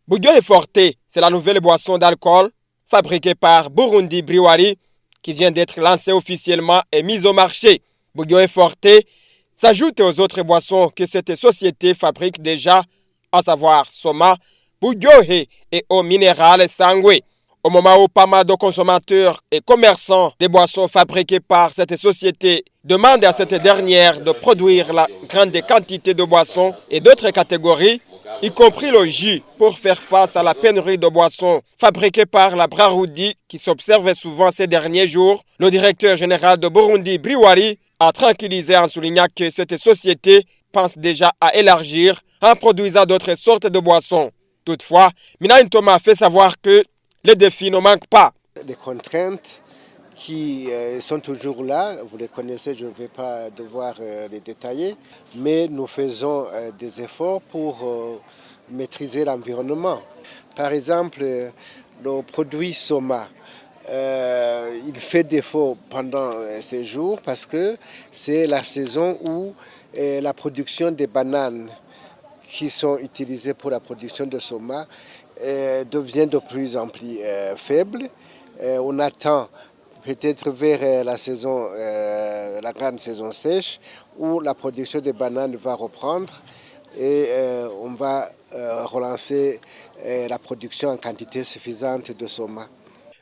Buryohe Forte, c'est la nouvelle boisson d'alcool fabriquée par Burundi Brewery qui vient d'être lancée officiellement et mise au marché. Buryohe Forte s'ajoute aux autres boissons que cette société fabrique déjà, à savoir Soma, Buryohe et eau minérale Sangwe. Au moment où pas mal de consommateurs et commerçants des boissons fabriquées par cette société demandent à cette dernière de produire la grande quantité de boissons et d'autres catégories, y compris le jus, pour faire face à la pénurie de boissons fabriquées par la Braroudi qui s'observe souvent ces derniers jours, le directeur général de Burundi Brewery a tranquillisé en soulignant que cette société pense déjà à élargir en produisant d'autres sortes de boissons. Toutefois, Minaïn Thomas fait savoir que les défis ne manquent pas. Les contraintes qui sont toujours là, vous les connaissez, je ne vais pas devoir les détailler, mais nous faisons des efforts pour maîtriser l'environnement. Par exemple, le produit Soma, il fait défaut pendant ces jours parce que c'est la saison où la production des bananes qui sont utilisées pour la production de Soma devient de plus en plus faible. On attend peut-être vers la saison, la grande saison sèche, où la production des bananes va reprendre et on va relancer la production en quantité suffisante de Soma.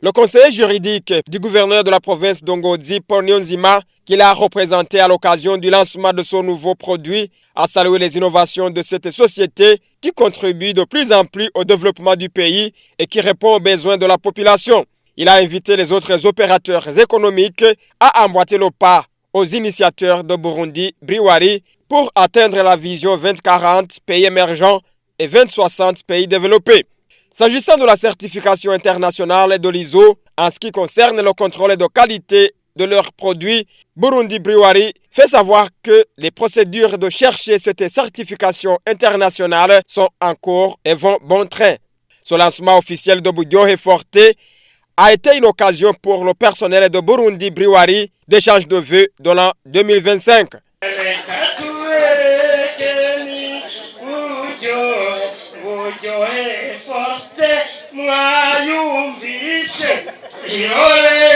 Le conseiller juridique du gouverneur de la province d'Ongodzi, Paul Nyonzima, qui l'a représenté à l'occasion du lancement de son nouveau produit, a salué les innovations de cette société qui contribue de plus en plus au développement du pays et qui répond aux besoins de la population. Il a invité les autres opérateurs économiques à emboîter le pas aux initiateurs de Burundi Brewery pour atteindre la vision 2040 pays émergents et 2060 pays développés. S'agissant de la certification internationale de l'ISO, en ce qui concerne le contrôle de qualité de leurs produits, Burundi Brewery fait savoir que les procédures de chercher cette certification internationale sont en cours et vont bon train. Ce lancement officiel de Buryohe Forte a été une occasion pour le personnel de Burundi Brewery d'échange de vœux de l'an 2025. Buryohe Forte mwayumvise irole